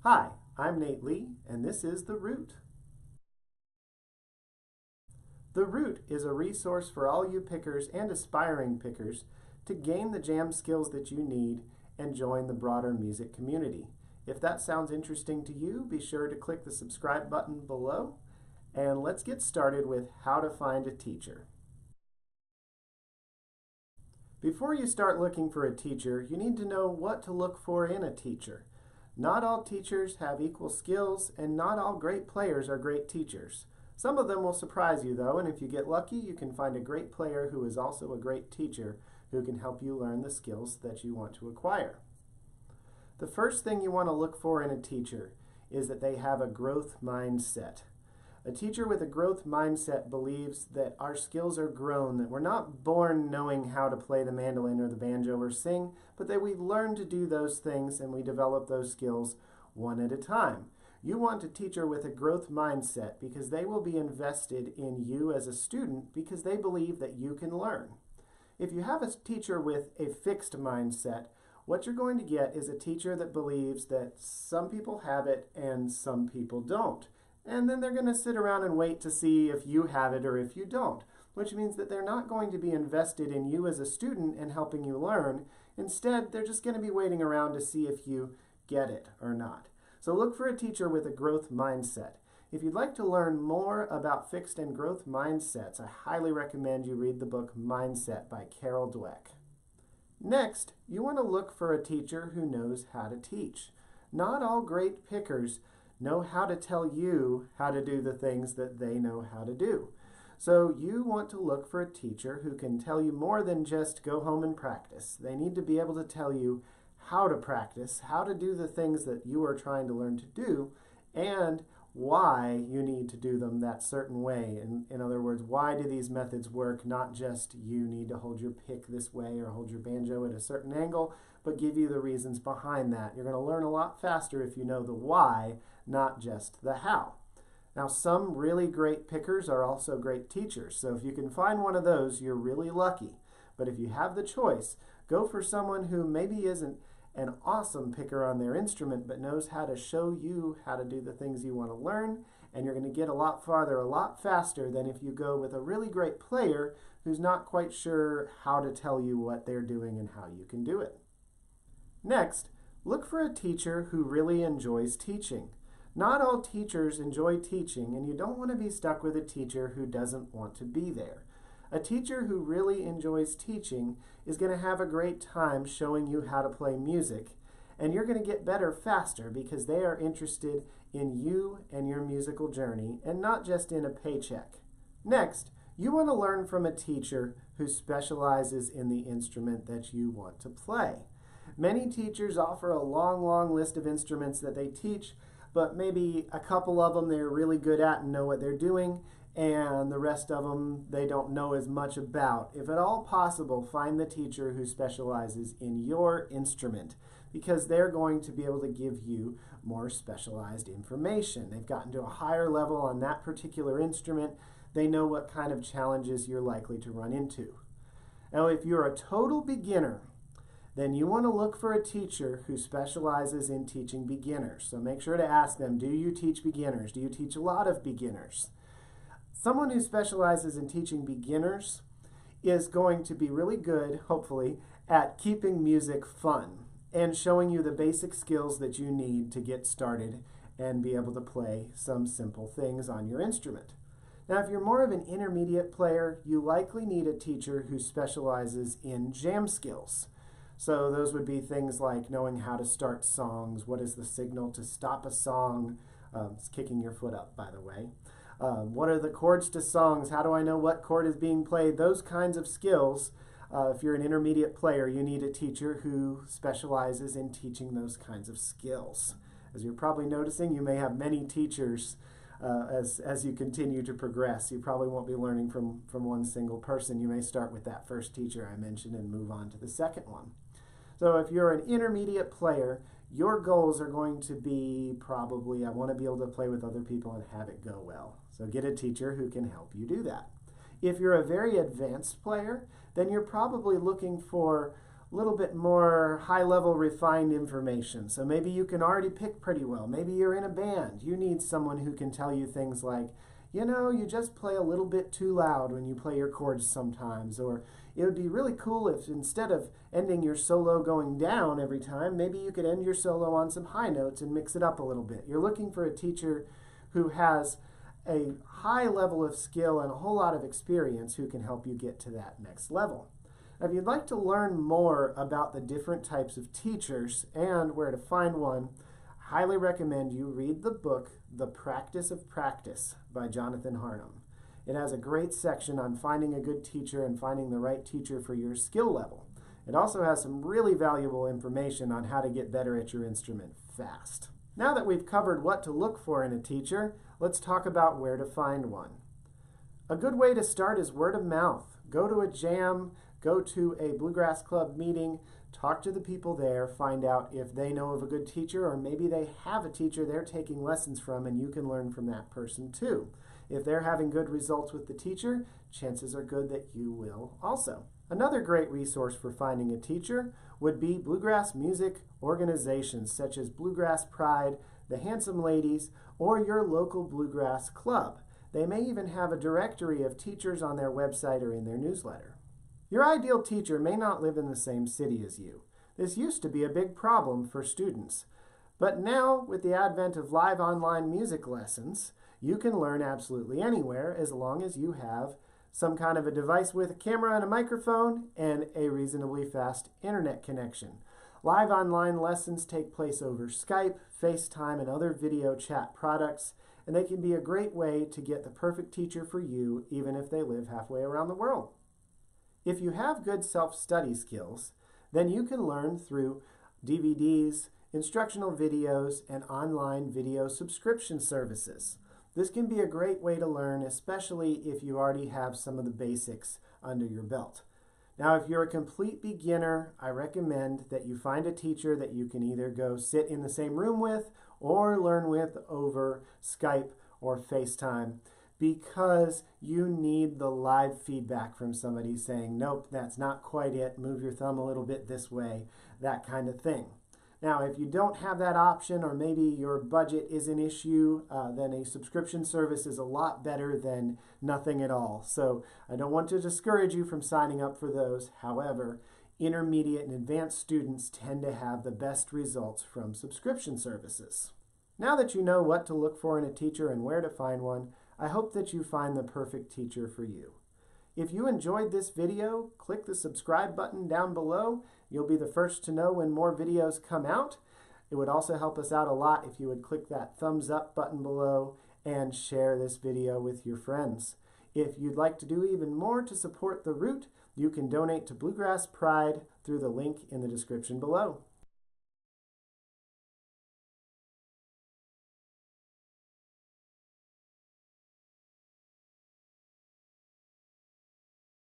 Hi, I'm Nate Lee, and this is The Root. The Root is a resource for all you pickers and aspiring pickers to gain the jam skills that you need and join the broader music community. If that sounds interesting to you, be sure to click the subscribe button below, and let's get started with how to find a teacher. Before you start looking for a teacher, you need to know what to look for in a teacher. Not all teachers have equal skills, and not all great players are great teachers. Some of them will surprise you though, and if you get lucky, you can find a great player who is also a great teacher who can help you learn the skills that you want to acquire. The first thing you want to look for in a teacher is that they have a growth mindset. A teacher with a growth mindset believes that our skills are grown, that we're not born knowing how to play the mandolin or the banjo or sing, but that we learn to do those things and we develop those skills one at a time. You want a teacher with a growth mindset because they will be invested in you as a student because they believe that you can learn. If you have a teacher with a fixed mindset, what you're going to get is a teacher that believes that some people have it and some people don't. And then they're going to sit around and wait to see if you have it or if you don't, which means that they're not going to be invested in you as a student and helping you learn. Instead, they're just going to be waiting around to see if you get it or not. So look for a teacher with a growth mindset. If you'd like to learn more about fixed and growth mindsets, I highly recommend you read the book Mindset by Carol Dweck. Next, you want to look for a teacher who knows how to teach. Not all great pickers know how to tell you how to do the things that they know how to do. So you want to look for a teacher who can tell you more than just go home and practice. They need to be able to tell you how to practice, how to do the things that you are trying to learn to do, and why you need to do them that certain way. In other words, why do these methods work? Not just you need to hold your pick this way or hold your banjo at a certain angle, but give you the reasons behind that. You're going to learn a lot faster if you know the why, not just the how. Now, some really great pickers are also great teachers, so if you can find one of those, you're really lucky. But if you have the choice, go for someone who maybe isn't an awesome picker on their instrument, but knows how to show you how to do the things you want to learn, and you're going to get a lot farther, a lot faster than if you go with a really great player who's not quite sure how to tell you what they're doing and how you can do it. Next, look for a teacher who really enjoys teaching. Not all teachers enjoy teaching, and you don't want to be stuck with a teacher who doesn't want to be there. A teacher who really enjoys teaching is going to have a great time showing you how to play music, and you're going to get better faster because they are interested in you and your musical journey and not just in a paycheck. Next, you want to learn from a teacher who specializes in the instrument that you want to play. Many teachers offer a long list of instruments that they teach, but maybe a couple of them they're really good at and know what they're doing, and the rest of them they don't know as much about. If at all possible, find the teacher who specializes in your instrument because they're going to be able to give you more specialized information. They've gotten to a higher level on that particular instrument. They know what kind of challenges you're likely to run into. Now, if you're a total beginner, then you want to look for a teacher who specializes in teaching beginners. So make sure to ask them, do you teach beginners? Do you teach a lot of beginners? Someone who specializes in teaching beginners is going to be really good, hopefully, at keeping music fun and showing you the basic skills that you need to get started and be able to play some simple things on your instrument. Now, if you're more of an intermediate player, you likely need a teacher who specializes in jam skills. So those would be things like knowing how to start songs, what is the signal to stop a song, it's kicking your foot up, by the way. What are the chords to songs? How do I know what chord is being played? Those kinds of skills. If you're an intermediate player, you need a teacher who specializes in teaching those kinds of skills. As you're probably noticing, you may have many teachers as you continue to progress. You probably won't be learning from one single person. You may start with that first teacher I mentioned and move on to the second one. So if you're an intermediate player, your goals are going to be probably, I want to be able to play with other people and have it go well. So get a teacher who can help you do that. If you're a very advanced player, then you're probably looking for little bit more high-level refined information. So maybe you can already pick pretty well. Maybe you're in a band. You need someone who can tell you things like, you know, you just play a little bit too loud when you play your chords sometimes. Or it would be really cool if instead of ending your solo going down every time, maybe you could end your solo on some high notes and mix it up a little bit. You're looking for a teacher who has a high level of skill and a whole lot of experience who can help you get to that next level. Now, if you'd like to learn more about the different types of teachers and where to find one, I highly recommend you read the book, The Practice of Practice by Jonathan Harnum. It has a great section on finding a good teacher and finding the right teacher for your skill level. It also has some really valuable information on how to get better at your instrument fast. Now that we've covered what to look for in a teacher, let's talk about where to find one. A good way to start is word of mouth. Go to a jam, go to a Bluegrass Club meeting, talk to the people there, find out if they know of a good teacher or maybe they have a teacher they're taking lessons from and you can learn from that person too. If they're having good results with the teacher, chances are good that you will also. Another great resource for finding a teacher would be bluegrass music organizations such as Bluegrass Pride, the Handsome Ladies, or your local bluegrass club. They may even have a directory of teachers on their website or in their newsletter. Your ideal teacher may not live in the same city as you. This used to be a big problem for students. But now, with the advent of live online music lessons, you can learn absolutely anywhere as long as you have some kind of a device with a camera and a microphone and a reasonably fast internet connection. Live online lessons take place over Skype, FaceTime, and other video chat products, and they can be a great way to get the perfect teacher for you even if they live halfway around the world. If you have good self-study skills, then you can learn through DVDs, instructional videos, and online video subscription services. This can be a great way to learn, especially if you already have some of the basics under your belt. Now, if you're a complete beginner, I recommend that you find a teacher that you can either go sit in the same room with or learn with over Skype or FaceTime, because you need the live feedback from somebody saying, nope, that's not quite it, move your thumb a little bit this way, that kind of thing. Now, if you don't have that option, or maybe your budget is an issue, then a subscription service is a lot better than nothing at all. So I don't want to discourage you from signing up for those. However, intermediate and advanced students tend to have the best results from subscription services. Now that you know what to look for in a teacher and where to find one, I hope that you find the perfect teacher for you. If you enjoyed this video, click the subscribe button down below. You'll be the first to know when more videos come out. It would also help us out a lot if you would click that thumbs up button below and share this video with your friends. If you'd like to do even more to support the route, you can donate to Bluegrass Pride through the link in the description below.